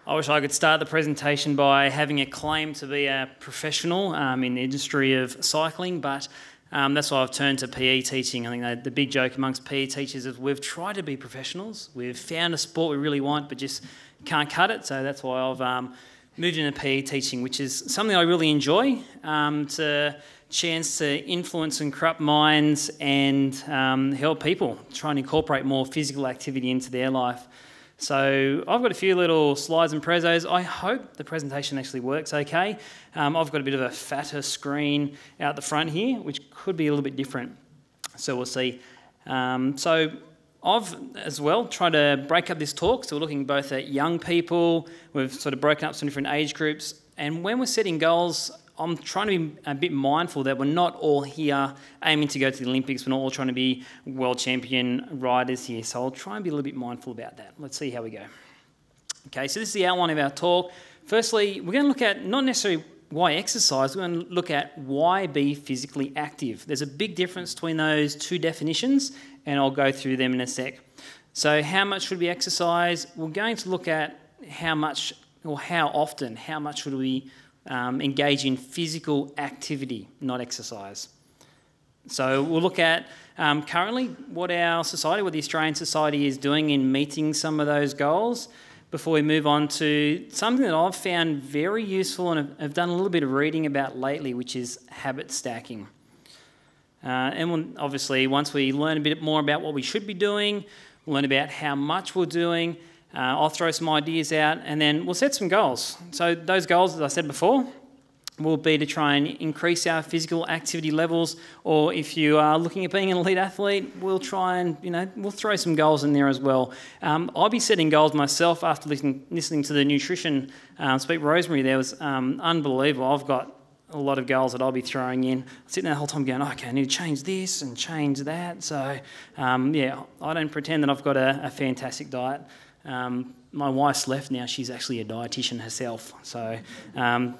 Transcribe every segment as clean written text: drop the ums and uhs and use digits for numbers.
I wish I could start the presentation by having a claim to be a professional in the industry of cycling, but that's why I've turned to PE teaching. I think the big joke amongst PE teachers is we've tried to be professionals. We've found a sport we really want, but just can't cut it. So that's why I've moved into PE teaching, which is something I really enjoy. To chance to influence and corrupt minds and help people try and incorporate more physical activity into their life. So I've got a few little slides and prezos. I hope the presentation actually works okay. I've got a bit of a fatter screen out the front here, which could be a little bit different. So we'll see. So I've as well tried to break up this talk. So we're looking both at young people. We've sort of broken up some different age groups. And when we're setting goals, I'm trying to be a bit mindful that we're not all here aiming to go to the Olympics. We're not all trying to be world champion riders here. So I'll try and be a little bit mindful about that. Let's see how we go. Okay, so this is the outline of our talk. Firstly, we're going to look at not necessarily why exercise, we're going to look at why be physically active. There's a big difference between those two definitions, and I'll go through them in a sec. So how much should we exercise? We're going to look at how much or how often, how much should we engage in physical activity, not exercise. So we'll look at currently what our society, what the Australian society is doing in meeting some of those goals before we move on to something that I've found very useful and have done a little bit of reading about lately, which is habit stacking. And obviously, once we learn a bit more about what we should be doing, we'll learn about how much we're doing, I'll throw some ideas out and then we'll set some goals. So those goals, as I said before, will be to try and increase our physical activity levels, or if you are looking at being an elite athlete, we'll try and, we'll throw some goals in there as well. I'll be setting goals myself after listening to the nutrition speak. Rosemary there was unbelievable. I've got a lot of goals that I'll be throwing in. Sitting there the whole time going, okay, I need to change this and change that. So, yeah, I don't pretend that I've got a fantastic diet. My wife's left now. She's actually a dietitian herself. So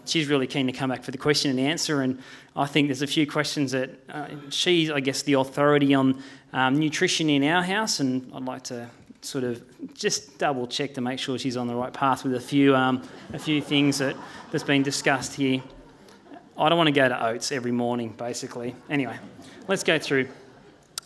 she's really keen to come back for the question and answer. And I think there's a few questions that she's, I guess, the authority on nutrition in our house. And I'd like to sort of just double check to make sure she's on the right path with a few things that's been discussed here. I don't want to go to oats every morning, basically. Anyway, let's go through.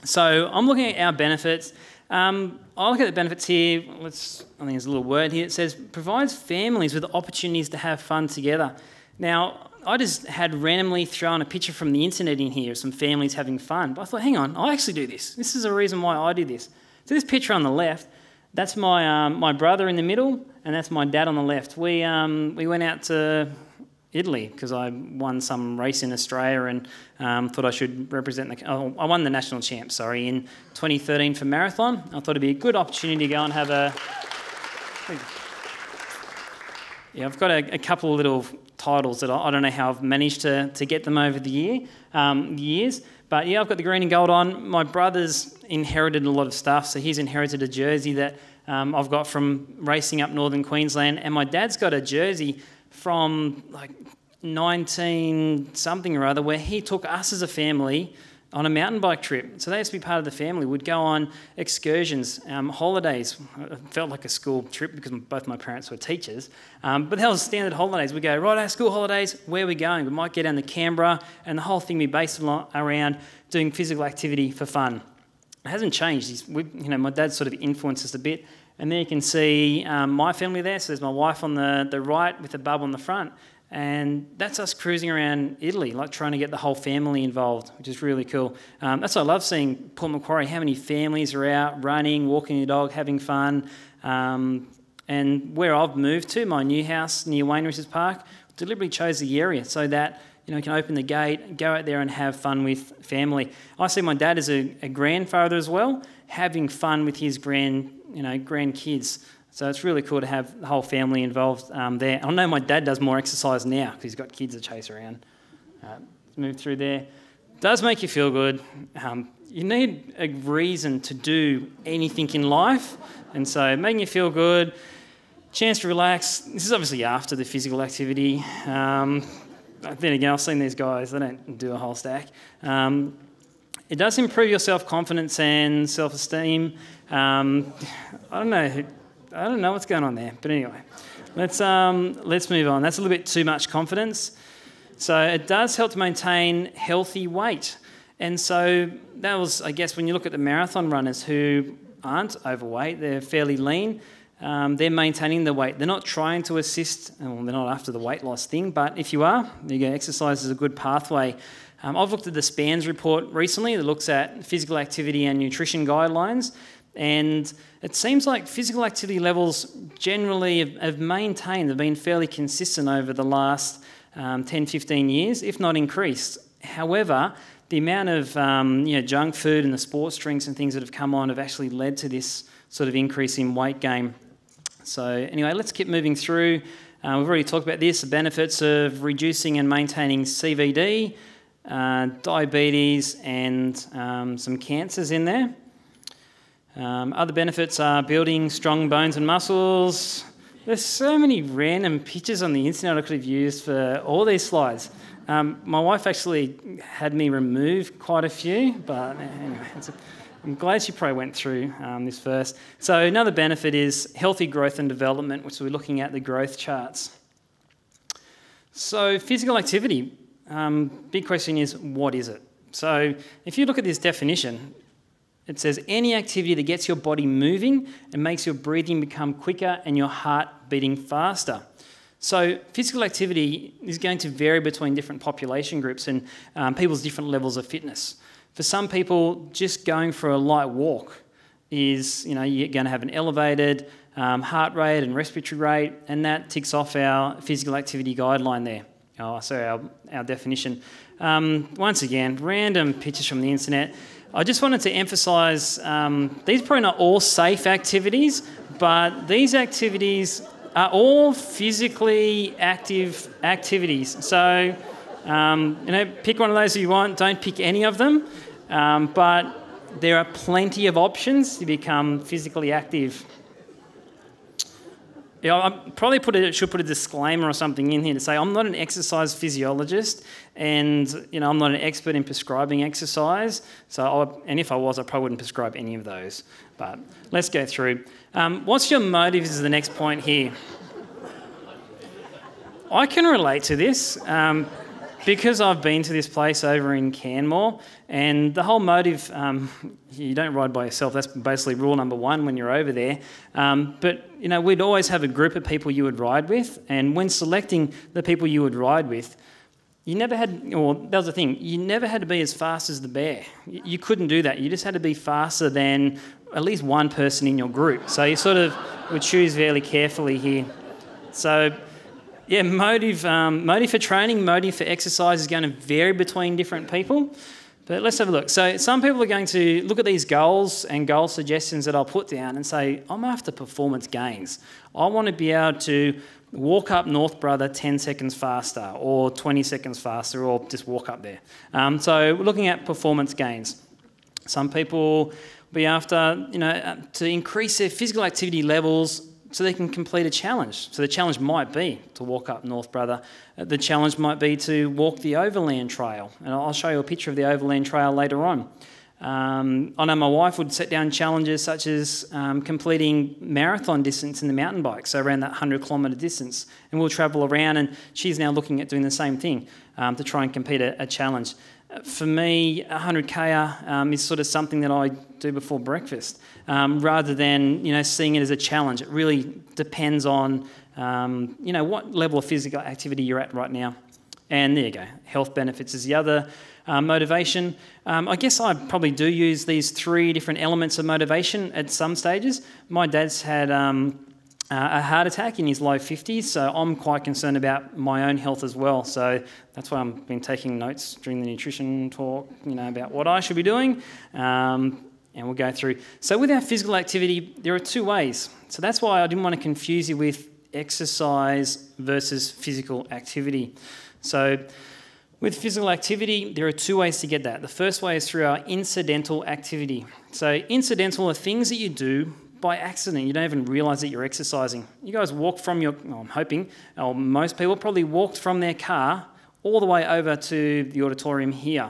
So I'm looking at our benefits. I'll look at the benefits here. I think there's a little word here. It says, provides families with opportunities to have fun together. Now, I just had randomly thrown a picture from the internet in here of some families having fun. But I thought, hang on, I actually do this. This is a reason why I do this. So this picture on the left, that's my brother in the middle, and that's my dad on the left. We went out to Italy because I won some race in Australia and thought I should represent I won the national champ, in 2013 for marathon. I thought it'd be a good opportunity to go and have yeah, I've got a couple of little titles that I don't know how I've managed to get them over the years. But yeah, I've got the green and gold on. My brother's inherited a lot of stuff, so he's inherited a jersey that I've got from racing up northern Queensland, and my dad's got a jersey from like 19 something or other where he took us as a family on a mountain bike trip. So they used to be part of the family. We'd go on excursions, holidays. It felt like a school trip because both my parents were teachers. But that was standard holidays. We'd go, right, our school holidays, where are we going? We might get down to Canberra, and the whole thing would be based around doing physical activity for fun. It hasn't changed. My dad sort of influenced us a bit. And there you can see my family there. So there's my wife on the right with the bub on the front. And that's us cruising around Italy, like trying to get the whole family involved, which is really cool. That's what I love seeing Port Macquarie, how many families are out running, walking the dog, having fun. And where I've moved to, my new house near Wayne Richards Park, deliberately chose the area so that you can open the gate, go out there and have fun with family. I see my dad as a grandfather as well, having fun with his grandkids. So it's really cool to have the whole family involved there. I know my dad does more exercise now because he's got kids to chase around. Let's move through there. Does make you feel good. You need a reason to do anything in life. And so making you feel good, chance to relax. This is obviously after the physical activity. Then again, I've seen these guys, they don't do a whole stack. It does improve your self-confidence and self-esteem. I don't know what's going on there, but anyway. Let's move on. That's a little bit too much confidence. So it does help to maintain healthy weight. And so that was, I guess, when you look at the marathon runners who aren't overweight, they're fairly lean, they're maintaining the weight. They're not trying to assist, well, they're not after the weight loss thing, but if you are, there you go, exercise is a good pathway. I've looked at the SPANS report recently that looks at physical activity and nutrition guidelines, and it seems like physical activity levels generally have maintained, have been fairly consistent over the last 10, 15 years, if not increased. However, the amount of junk food and the sports drinks and things that have come on have actually led to this sort of increase in weight gain. So anyway, let's keep moving through. We've already talked about this, the benefits of reducing and maintaining CVD, diabetes and some cancers in there. Other benefits are building strong bones and muscles. There's so many random pictures on the internet I could have used for all these slides. My wife actually had me remove quite a few, but anyway, I'm glad she probably went through this first. So another benefit is healthy growth and development, which we're looking at the growth charts. So physical activity, big question is, what is it? So if you look at this definition, it says any activity that gets your body moving and makes your breathing become quicker and your heart beating faster. So physical activity is going to vary between different population groups and people's different levels of fitness. For some people, just going for a light walk is, you're going to have an elevated heart rate and respiratory rate, and that ticks off our physical activity guideline there. Our definition. Once again, random pictures from the internet. I just wanted to emphasise, these are probably not all safe activities, but these activities are all physically active activities. So, pick one of those if you want. Don't pick any of them. But there are plenty of options to become physically active. I probably should put a disclaimer or something in here to say I'm not an exercise physiologist, and I'm not an expert in prescribing exercise. And if I was, I probably wouldn't prescribe any of those. But let's go through. What's your motive is the next point here. I can relate to this because I've been to this place over in Canmore, and the whole motive, you don't ride by yourself. That's basically rule number one when you're over there. But we'd always have a group of people you would ride with, and when selecting the people you would ride with, you never had, or that was the thing, you never had to be as fast as the bear. You couldn't do that. You just had to be faster than at least one person in your group. So you sort of would choose fairly carefully here. So yeah, motive for training, motive for exercise is going to vary between different people. But let's have a look. So some people are going to look at these goals and goal suggestions that I'll put down and say, I'm after performance gains. I want to be able to walk up North Brother 10 seconds faster or 20 seconds faster, or just walk up there. So we're looking at performance gains. Some people be after, to increase their physical activity levels so they can complete a challenge. So the challenge might be to walk up North Brother. The challenge might be to walk the Overland Trail. And I'll show you a picture of the Overland Trail later on. I know my wife would set down challenges such as completing marathon distance in the mountain bike, so around that 100-kilometre distance. And we'll travel around, and she's now looking at doing the same thing to try and compete a challenge. For me, 100K is sort of something that I do before breakfast, rather than seeing it as a challenge. It really depends on what level of physical activity you're at right now. And there you go. Health benefits is the other motivation. I guess I probably do use these three different elements of motivation at some stages. My dad's had a heart attack in his low 50s, so I'm quite concerned about my own health as well. So that's why I've been taking notes during the nutrition talk, about what I should be doing, and we'll go through. So with our physical activity, there are two ways. So that's why I didn't want to confuse you with exercise versus physical activity. So with physical activity, there are two ways to get that. The first way is through our incidental activity. So incidental are things that you do by accident. You don't even realise that you're exercising. You guys walk from I'm hoping, or most people probably walked from their car all the way over to the auditorium here.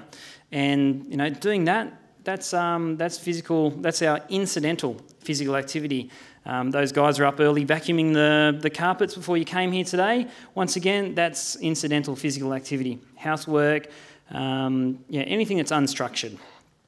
And, doing that That's physical. That's our incidental physical activity. Those guys are up early vacuuming the carpets before you came here today. Once again, that's incidental physical activity. Housework, anything that's unstructured.